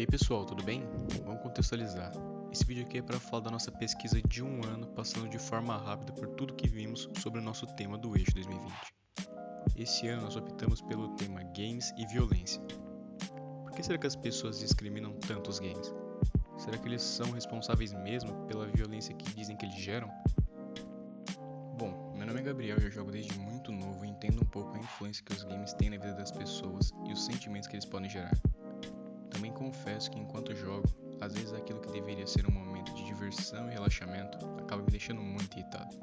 aí pessoal, tudo bem? Vamos contextualizar. Esse vídeo aqui é para falar da nossa pesquisa de um ano, passando de forma rápida por tudo que vimos sobre o nosso tema do eixo 2020. Esse ano nós optamos pelo tema games e violência. Por que será que as pessoas discriminam tanto os games? Será que eles são responsáveis mesmo pela violência que dizem que eles geram? Bom, meu nome é Gabriel e eu jogo desde muito novo e entendo um pouco a influência que os games têm na vida das pessoas e os sentimentos que eles podem gerar. Também confesso que enquanto jogo, às vezes aquilo que deveria ser um momento de diversão e relaxamento acaba me deixando muito irritado.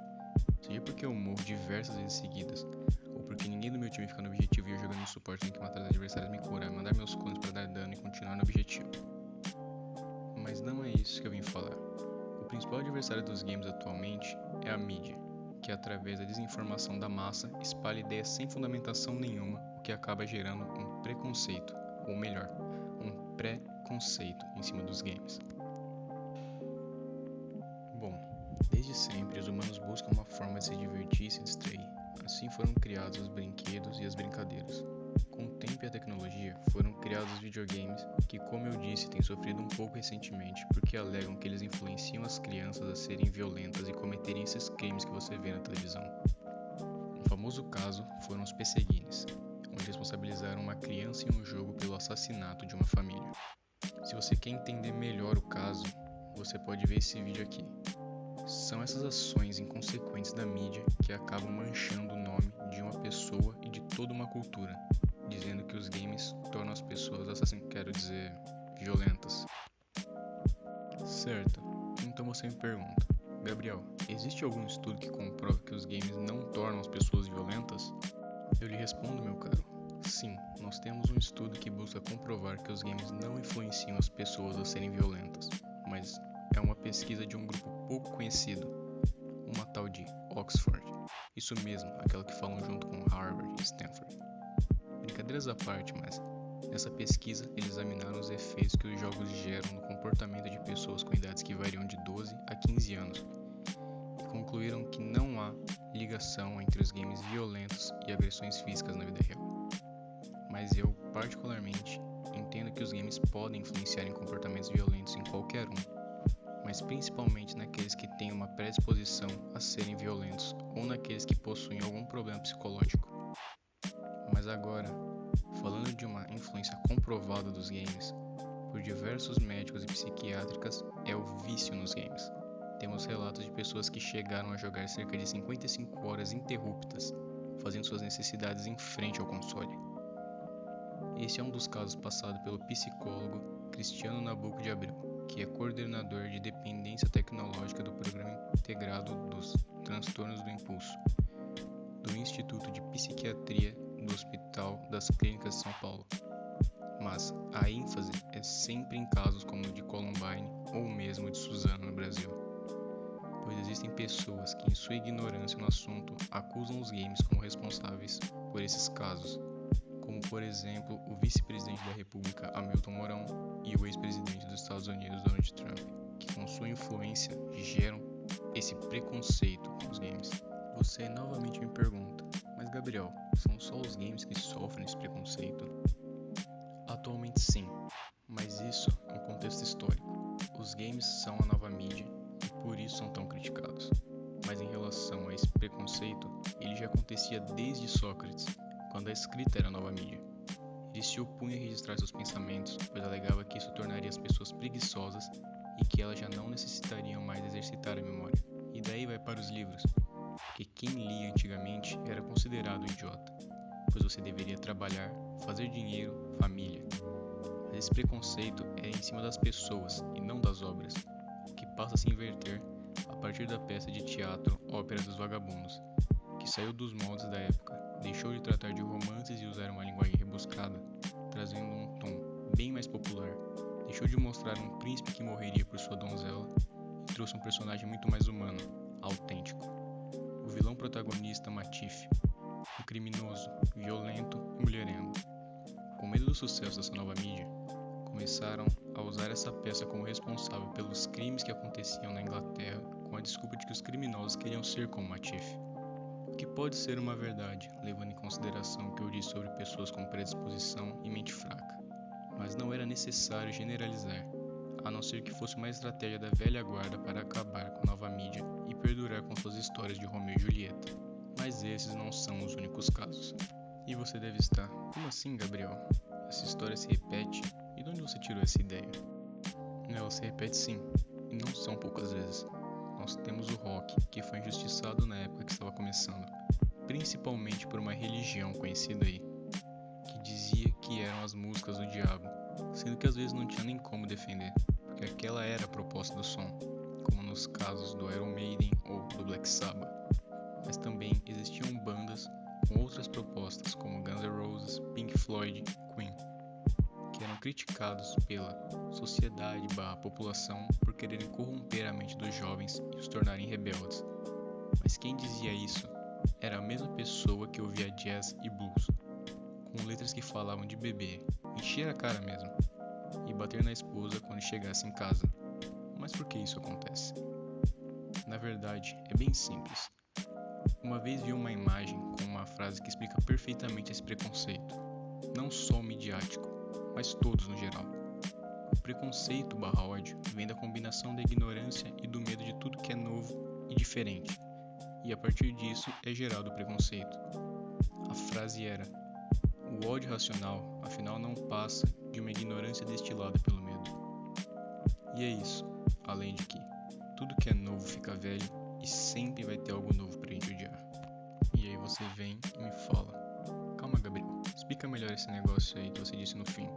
Seja porque eu morro diversas vezes seguidas, ou porque ninguém do meu time fica no objetivo e eu jogando no suporte tenho que matar os adversários, me curar, mandar meus clones para dar dano e continuar no objetivo. Mas não é isso que eu vim falar. O principal adversário dos games atualmente é a mídia, que através da desinformação da massa espalha ideias sem fundamentação nenhuma, o que acaba gerando um preconceito, ou melhor, um pré-conceito em cima dos games. Bom, desde sempre os humanos buscam uma forma de se divertir e se distrair. Assim foram criados os brinquedos e as brincadeiras. Com o tempo e a tecnologia, foram criados os videogames que, como eu disse, têm sofrido um pouco recentemente porque alegam que eles influenciam as crianças a serem violentas e cometerem esses crimes que você vê na televisão. Um famoso caso foram os PC Games, onde responsabilizaram uma criança em um jogo pelo assassinato de uma família. Se você quer entender melhor o caso, você pode ver esse vídeo aqui. São essas ações inconsequentes da mídia que acabam manchando o nome de uma pessoa e de toda uma cultura, dizendo que os games tornam as pessoas violentas. Certo, então você me pergunta, Gabriel, existe algum estudo que comprova que os games não tornam as pessoas violentas? Eu lhe respondo, meu caro, sim, nós temos um estudo que busca comprovar que os games não influenciam as pessoas a serem violentas, mas é uma pesquisa de um grupo pouco conhecido, uma tal de Oxford. Isso mesmo, aquela que falam junto com Harvard e Stanford. Brincadeiras à parte, mas nessa pesquisa eles examinaram os efeitos que os jogos geram no comportamento de pessoas com idades que variam de 12 a 15 anos e concluíram que não há ligação entre os games violentos e agressões físicas na vida real. Mas eu, particularmente, entendo que os games podem influenciar em comportamentos violentos em qualquer um, mas principalmente naqueles que têm uma predisposição a serem violentos ou naqueles que possuem algum problema psicológico. Mas agora, falando de uma influência comprovada dos games, por diversos médicos e psiquiátricas, é o vício nos games. Temos relatos de pessoas que chegaram a jogar cerca de 55 horas ininterruptas, fazendo suas necessidades em frente ao console. Esse é um dos casos passado pelo psicólogo Cristiano Nabuco de Abreu, que é coordenador de dependência tecnológica do Programa Integrado dos Transtornos do Impulso, do Instituto de Psiquiatria do Hospital das Clínicas de São Paulo. Mas a ênfase é sempre em casos como o de Columbine ou mesmo de Suzano no Brasil, pois existem pessoas que, em sua ignorância no assunto, acusam os games como responsáveis por esses casos, como por exemplo o vice-presidente da República Hamilton Mourão e o ex-presidente dos Estados Unidos Donald Trump, que com sua influência geram esse preconceito com os games. Você novamente me pergunta, mas Gabriel, são só os games que sofrem esse preconceito? Atualmente sim, mas isso é um contexto histórico. Os games são a nova mídia e por isso são tão criticados. Mas em relação a esse preconceito, ele já acontecia desde Sócrates, quando a escrita era a nova mídia. Ele se opunha a registrar seus pensamentos, pois alegava que isso tornaria as pessoas preguiçosas e que elas já não necessitariam mais exercitar a memória. E daí vai para os livros, porque quem lia antigamente era considerado idiota, pois você deveria trabalhar, fazer dinheiro, família. Mas esse preconceito é em cima das pessoas e não das obras, o que passa a se inverter a partir da peça de teatro Ópera dos Vagabundos, que saiu dos moldes da época, deixou de tratar de romances e usar uma linguagem rebuscada, trazendo um tom bem mais popular, deixou de mostrar um príncipe que morreria por sua donzela e trouxe um personagem muito mais humano, autêntico. O vilão protagonista Matif, um criminoso, violento e mulherengo. Com medo do sucesso dessa nova mídia, começaram a usar essa peça como responsável pelos crimes que aconteciam na Inglaterra com a desculpa de que os criminosos queriam ser como Matif. O que pode ser uma verdade, levando em consideração o que eu disse sobre pessoas com predisposição e mente fraca. Mas não era necessário generalizar, a não ser que fosse uma estratégia da velha guarda para acabar com a nova mídia e perdurar com suas histórias de Romeu e Julieta. Mas esses não são os únicos casos. E você deve estar, como assim, Gabriel? Essa história se repete? E de onde você tirou essa ideia? Ela se repete sim, e não são poucas vezes. Nós temos o rock, que foi injustiçado na época que estava começando, principalmente por uma religião conhecida aí, que dizia que eram as músicas do diabo, sendo que às vezes não tinha nem como defender, porque aquela era a proposta do som, como nos casos do Iron Maiden ou do Black Sabbath. Mas também existiam bandas com outras propostas, como Guns N' Roses, Pink Floyd e Queen, que eram criticados pela sociedade/população por quererem corromper a mente dos jovens e os tornarem rebeldes. Mas quem dizia isso era a mesma pessoa que ouvia jazz e blues, com letras que falavam de beber, encher a cara mesmo, e bater na esposa quando chegasse em casa. Mas por que isso acontece? Na verdade, é bem simples. Uma vez vi uma imagem com uma frase que explica perfeitamente esse preconceito, não só o midiático, mas todos no geral. O preconceito/ódio vem da combinação da ignorância e do medo de tudo que é novo e diferente, e a partir disso é gerado o preconceito. A frase era: o ódio racional, afinal, não passa de uma ignorância destilada pelo medo. E é isso, além de que tudo que é novo fica velho e sempre vai ter algo novo pra gente odiar. E aí você vem e me fala: calma, Gabriel, explica melhor esse negócio aí que você disse no fim.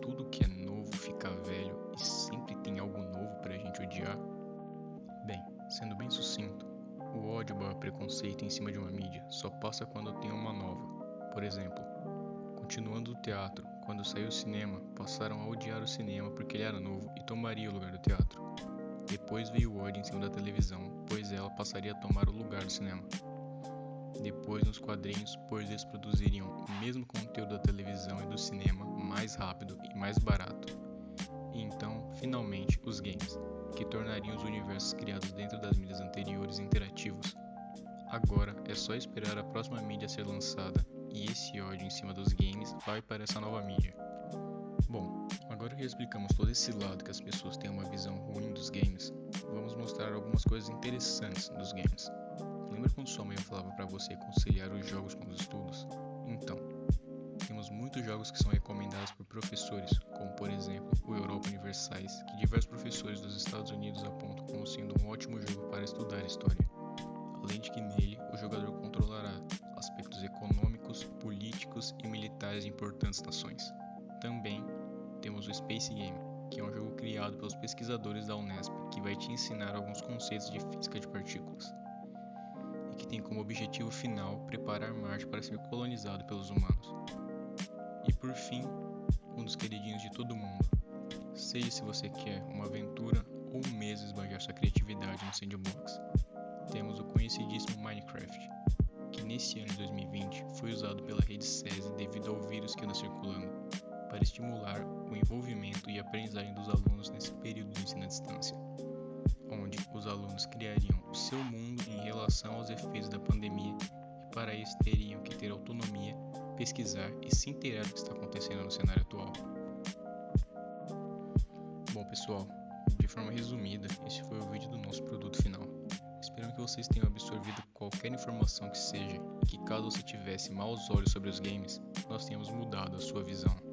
Tudo que é novo fica velho e sempre tem algo novo pra gente odiar? Bem, sendo bem sucinto, o ódio/preconceito em cima de uma mídia só passa quando tem uma nova. Por exemplo, continuando o teatro, quando saiu o cinema, passaram a odiar o cinema porque ele era novo e tomaria o lugar do teatro. Depois veio o ódio em cima da televisão, pois ela passaria a tomar o lugar do cinema. Depois nos quadrinhos, pois eles produziriam o mesmo conteúdo da televisão e do cinema mais rápido e mais barato. E então, finalmente, os games, que tornariam os universos criados dentro das mídias anteriores interativos. Agora é só esperar a próxima mídia ser lançada e esse ódio em cima dos games vai para essa nova mídia. Bom, agora que já explicamos todo esse lado que as pessoas têm uma visão ruim dos games, vamos mostrar algumas coisas interessantes dos games. Lembra quando sua mãe falava para você conciliar os jogos com os estudos? Então, temos muitos jogos que são recomendados por professores, como por exemplo o Europa Universalis, que diversos professores dos Estados Unidos apontam como sendo um ótimo jogo para estudar história. Além de que nele o jogador controlará aspectos econômicos, políticos e militares de importantes nações. Também temos o Space Game, que é um jogo criado pelos pesquisadores da Unesp que vai te ensinar alguns conceitos de física de partículas e que tem como objetivo final preparar Marte para ser colonizado pelos humanos. E por fim, um dos queridinhos de todo mundo, seja se você quer uma aventura ou mesmo esbanjar sua criatividade no sandbox, temos o conhecidíssimo Minecraft, que nesse ano de 2020 foi usado pela rede SESI devido ao vírus que anda circulando, para estimular o envolvimento e aprendizagem dos alunos nesse período de ensino à distância, onde os alunos criariam o seu mundo em relação aos efeitos da pandemia e para isso teriam que ter autonomia, pesquisar e se inteirar do que está acontecendo no cenário atual. Bom pessoal, de forma resumida, esse foi o vídeo do nosso produto final. Espero que vocês tenham absorvido qualquer informação que seja e que caso você tivesse maus olhos sobre os games, nós tenhamos mudado a sua visão.